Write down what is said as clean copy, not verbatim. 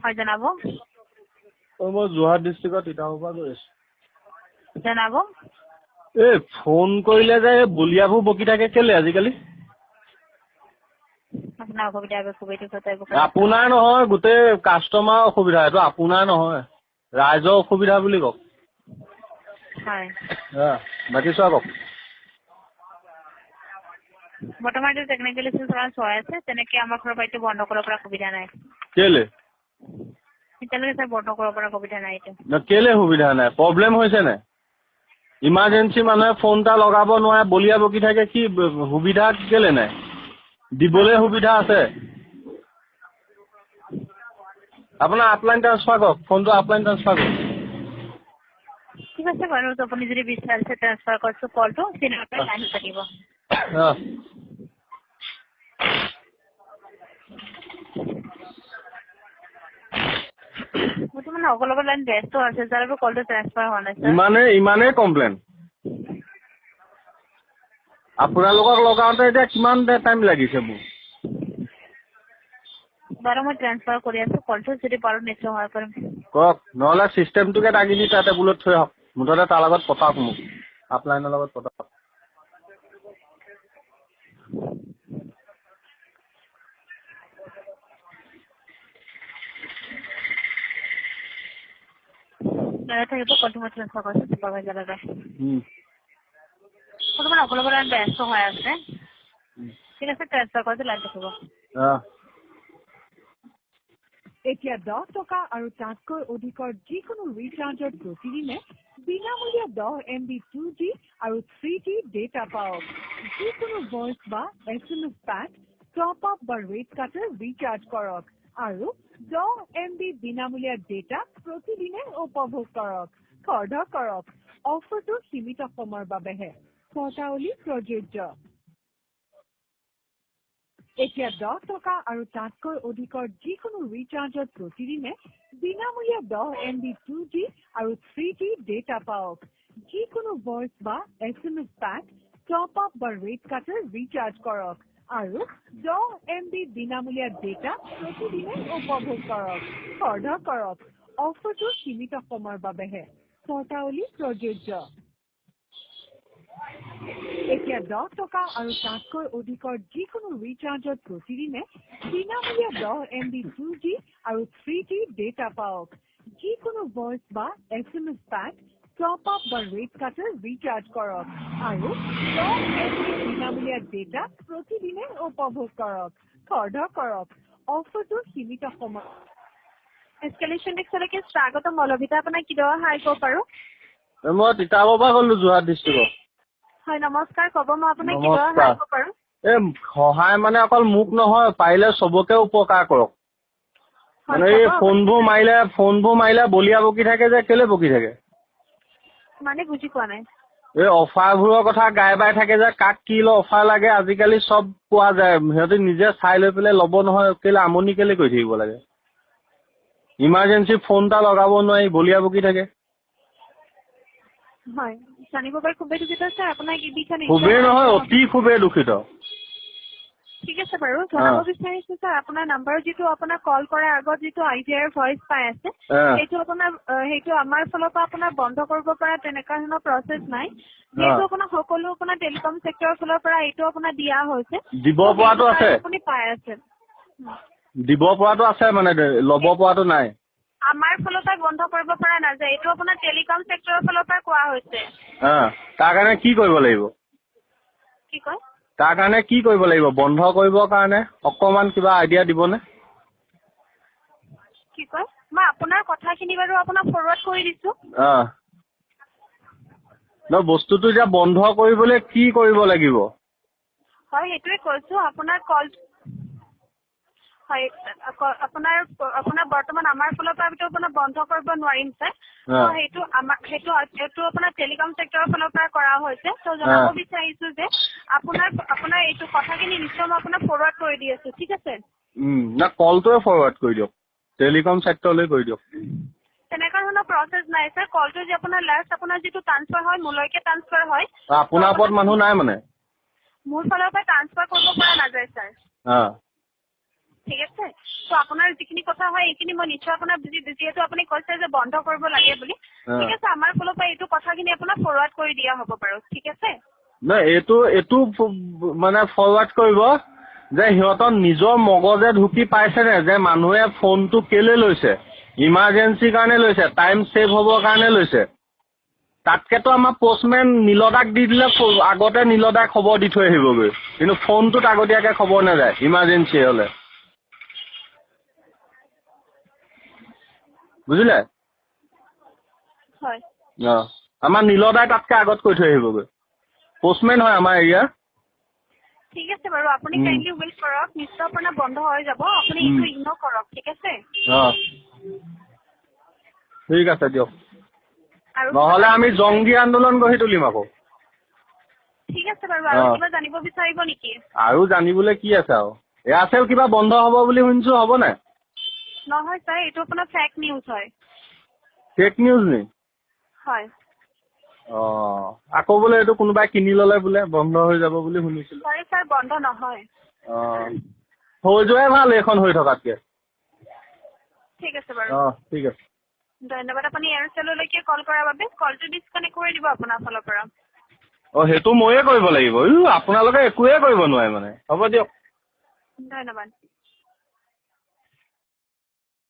হয় জনাব। মই যোৰহাট ডিষ্ট্ৰিক্টৰ তিতাবৰ পৰা গৈ আছো। জনাব। এই ফোন কৰিলে যে বলিয়াবোৰ বকি থাকে কেলে আজিকালি? আপোনাৰ অসুবিধা আপোনাৰ নহয়, গোটেই কাষ্টমাৰ অসুবিধা। এইটো আপোনাৰ নহয়, ৰাইজৰ অসুবিধা বুলি কওক। হয়। বাকী চোৱা কওক। বৰ্তমান এইটো টেকনিকেল ইছ্যু চলাই আছে, তেনেকে আমাৰ ঘৰৰ পৰা এইটো বন্ধ কৰাৰ পৰা সুবিধা নাই। কেলে? এতিয়ালৈকে স্যাৰ বন্ধ কৰাৰ পৰা সুবিধা নাই এইটো। কেলে সুবিধা নাই? প্ৰব্লেম হৈছে নাই? ইমাৰ্জেঞ্চি মানুহে ফোন এটা লগাব নোৱাৰে, বলিয়া বকি থাকে, কি সুবিধা কেলে নাই? দিবলৈ সুবিধা আছে। আপোনাৰ আপলাইন ট্ৰান্সফাৰ কৰক, ফোনটো আপলাইন ট্ৰান্সফাৰ কৰক। ঠিক আছে বাৰু, আপুনি যদি বিচাৰিছে ট্ৰান্সফাৰ কৰিছো কলটো, চিনেমাতে লাইন থাকিব। বৰ্তমান অকল লাইন ব্যস্ত আছে, যাৰ কলটো ট্ৰান্সফাৰ হোৱা নাই। ইমানেই কমপ্লেইন। আপোনালোকক লগাওঁতে এতিয়া কিমান টাইম লাগিছে মোৰ? বাৰু মই ট্ৰান্সফাৰ কৰি আছো কলটো, যদি পাৰো নিশ্চয় সহায় কৰিম। কওক, নহ'লে চিষ্টেমটোকে দাগি দি তাতে বোলত থৈ আহক। মুঠতে তাৰ লগত পতাওক মোক, আপলাইনৰ লগত পতাওক। থাকিব কলটো মই ট্ৰান্সফাৰ কৰিছো চুপাৰভাইজাৰ দাদা। বৰ্তমান অকল লাইন ব্যস্ত হৈ আছে। ঠিক আছে, ট্ৰান্সফাৰ কৰিছো, লাইন থাকিব। এতিয়া 10 টকা আৰু তাতকৈ অধিকৰ যিকোনো ৰিচাৰ্জৰ প্ৰতিদিনে বিনামূলীয়া 10 MB 2G আৰু 3G ডেটা পাওক। যিকোনো ভইচ বা SMS পেক, টপ আপ বা ৰেট কাটৰ ৰিচাৰ্জ কৰক আৰু 10 MB বিনামূলীয়া ডেটা প্ৰতিদিনে উপভোগ কৰক। খৰধৰ কৰক। অফাৰটো সীমিত সময়ৰ বাবেহে। শৰ্তাৱলী প্ৰযোজ্য। এতিয়া 10 টকা আৰু তাতকৈ অধিকৰ যিকোনো ৰিচাৰ্জৰ প্ৰতিদিনে বিনামূলীয়া 10 MB 2G আৰু 3G ডেটা পাওক। যিকোনো ভইচ বা SMS পেক, টপ আপ বা ৰেট কাটৰ ৰিচাৰ্জ কৰক আৰু 10 MB বিনামূলীয়া ডেটা প্ৰতিদিনে উপভোগ কৰক। খৰধৰ কৰক। অফাৰটো সীমিত সময়ৰ বাবেহে। শৰ্তাৱলী প্ৰযোজ্য। এতিয়া 10 টকা আৰু তাতকৈ অধিকৰ যিকোনো ৰিচাৰ্জৰ প্ৰতিদিনে বিনামূলীয়া 10 MB 2G আৰু 3G ডেটা পাওক। যিকোনো ভইচ বা SMS পেক, টপ আপ বা ৰেট কাটৰ ৰিচাৰ্জ কৰক আৰু 10 MB বিনামূলীয়া ডেটা প্ৰতিদিনে উপভোগ কৰক। খৰধৰ কৰক। অফাৰটো সীমিত সময়। এস্কেলেশ্যন ডেস্কলৈকে স্বাগত। মলবিতা আপোনাক কিদৰে সহায় কৰিব পাৰো? মই তিতাবৰ পৰা ক'লো, যোৰহাট ডিষ্ট্ৰিক্টৰ। হয়, নমস্কাৰ। ক'ব, মই আপোনাক কিদৰে সহায় কৰিব পাৰো? সহায় মানে অকল মোক নহয়, পাৰিলে চবকে উপকাৰ কৰক। মানে এই ফোনবোৰ মাৰিলে বলিয়া বকি থাকে যে, কেলে বকি থাকে? মানে বুজি পোৱা নাই। এই অফাৰবোৰৰ কথা গাই বাই থাকে যে, কাক কি অফাৰ লাগে আজিকালি চব পোৱা যায়। সিহঁতে নিজে চাই লৈ পেলাই ল'ব নহয়, কেলে আমনি কেলে কৰি থাকিব লাগে? ইমাৰ্জেঞ্চি ফোন এটা লগাব নোৱাৰি, বলিয়া বকি থাকে। হয়, জানিব পাৰি খুবেই দুখিত ছাৰ। আপোনাক এই বিষয়ে খুবেই নহয়, অতি খুবেই দুখিত। ঠিক আছে বাৰু, জনাব বিচাৰিছো ছাৰ, আপোনাৰ নাম্বাৰ যিটো আপোনাক কল কৰাৰ আগত যিটো IVR ভইচ পাই আছে, সেইটো আমাৰ ফালৰ পৰা আপোনাৰ বন্ধ কৰিব পৰা তেনেকুৱা ধৰণৰ প্ৰচেছ নাই। যিহেতু আপোনাৰ সকলো আপোনাৰ টেলিকম চেক্টৰৰ ফালৰ পৰা এইটো আপোনাৰ দিয়া হৈছে। দিব পৰাটো আছে, আপুনি পাই আছে। দিব পৰাটো আছে, মানে ল'ব পৰাটো নাই। আমাৰ ফালৰ পৰা বন্ধ কৰিব পৰা নাযায়, এইটো আপোনাৰ টেলিকম চেক্টৰৰ ফালৰ পৰা কোৱা হৈছে। তাৰ কাৰণে কি কৰিব লাগিব? কি কয়? তাৰ কাৰণে কি কৰিব লাগিব? বন্ধ কৰিবৰ কাৰণে অকমান কিবা আইডিয়া দিবনে? কি কয়? মই আপোনাৰ কথাখিনি বাৰু আপোনাক ফৰৱাৰ্ড কৰি দিছো। বস্তুটো এতিয়া বন্ধ কৰিবলৈ কি কৰিব লাগিব? হয়, সেইটোৱে কৈছো। আপোনাৰ কল হয়, আপোনাৰ বৰ্তমান আমাৰ ফালৰ পৰা আপোনাৰ বন্ধ কৰিব নোৱাৰিম ছাৰ। সেইটো আপোনাৰ টেলিকম চেক্টৰৰ ফালৰ পৰা কৰা হৈছে। ত' জনাব বিচাৰিছো যে আপোনাৰ এইটো কথাখিনি নিশ্চয় মই আপোনাক ফৰৱাৰ্ড কৰি দি আছো। ঠিক আছে? না, কলটোৱে ফৰৱাৰ্ড কৰি দিয়ক, টেলিকম চেক্টৰলৈ কৰি দিয়ক। তেনেকুৱা ধৰণৰ প্ৰচেছ নাই ছাৰ। কলটো যে আপোনাৰ লাষ্ট আপোনাৰ যিটো ট্ৰান্সফাৰ হয়, মোলৈকে ট্ৰান্সফাৰ হয়। আপোনাৰ ওপৰত মানুহ নাই মানে? মোৰ ফালৰ পৰা ট্ৰান্সফাৰ কৰিব পৰা নাযায় ছাৰ। ঠিক আছে তো আপোনাৰ যিখিনি কথা হয় এইখিনি মই নিশ্চয় আপোনাৰ যিহেতু আপুনি কৈছে যে বন্ধ কৰিব লাগে বুলি ঠিক আছে আমাৰ ফালৰ পৰা এইটো কথাখিনি আপোনাক ফৰৱাৰ্ড কৰি দিয়া হ'ব বাৰু ঠিক আছে নাই এইটো মানে ফৰৱাৰ্ড কৰিব যে সিহঁতৰ নিজৰ মগজে ঢুকি পাইছেনে যে মানুহে ফোনটো কেলে লৈছে ইমাৰ্জেঞ্চিৰ কাৰণে লৈছে টাইম ছেভ হ'বৰ কাৰণে লৈছে তাতকেতো আমাৰ পোষ্টমেন নীলদাক দি দিলে আগতে নীলদাক খবৰ দি থৈ আহিবগৈ কিন্তু ফোনটোত আগতীয়াকে খবৰ নাযায় ইমাৰ্জেঞ্চি হ'লে বুজিলে হয় আমাৰ নীলদাই তাতকে আগত কৈ থৈ আহিবগৈ পোষ্টমেন হয় আমাৰ এৰিয়াৰ ঠিক আছে বাৰু আপুনি কাইণ্ডলি ৱেইট কৰক নিশ্চয় আপোনাৰ বন্ধ হৈ যাব আপুনি এইটো ইগন'ৰ কৰক ঠিক আছে ঠিক আছে দিয়ক আৰু নহ'লে আমি জংগী আন্দোলন গঢ়ি তুলিম আকৌ ঠিক আছে বাৰু আৰু কিবা জানিব বিচাৰিব নেকি আৰু জানিবলৈ কি আছে আৰু এয়াৰচেল কিবা বন্ধ হ'ব বুলি শুনিছো হ'ব নাই নহয় ছাৰ এইটো আপোনাৰ ফেক নিউজ হয় ফেক নিউজ নি হয় আকৌ বোলে এইটো কোনোবাই কিনি ল'লে বোলে বন্ধ হৈ যাব বুলি শুনিছিলো সৰি ছাৰ বন্ধ নহয় হৈ যোৱাই ভাল এইখন হৈ থকাতকে ঠিক আছে বাৰু ঠিক আছে ধন্যবাদ আপুনি এয়াৰচেললৈকে কল কৰাৰ বাবে কলটো ডিছকানেক্ট কৰি দিব আপোনাৰ ফালৰ পৰা সেইটো ময়ে কৰিব লাগিব আপোনালোকে একোৱে কৰিব নোৱাৰে মানে হ'ব দিয়ক ধন্যবাদ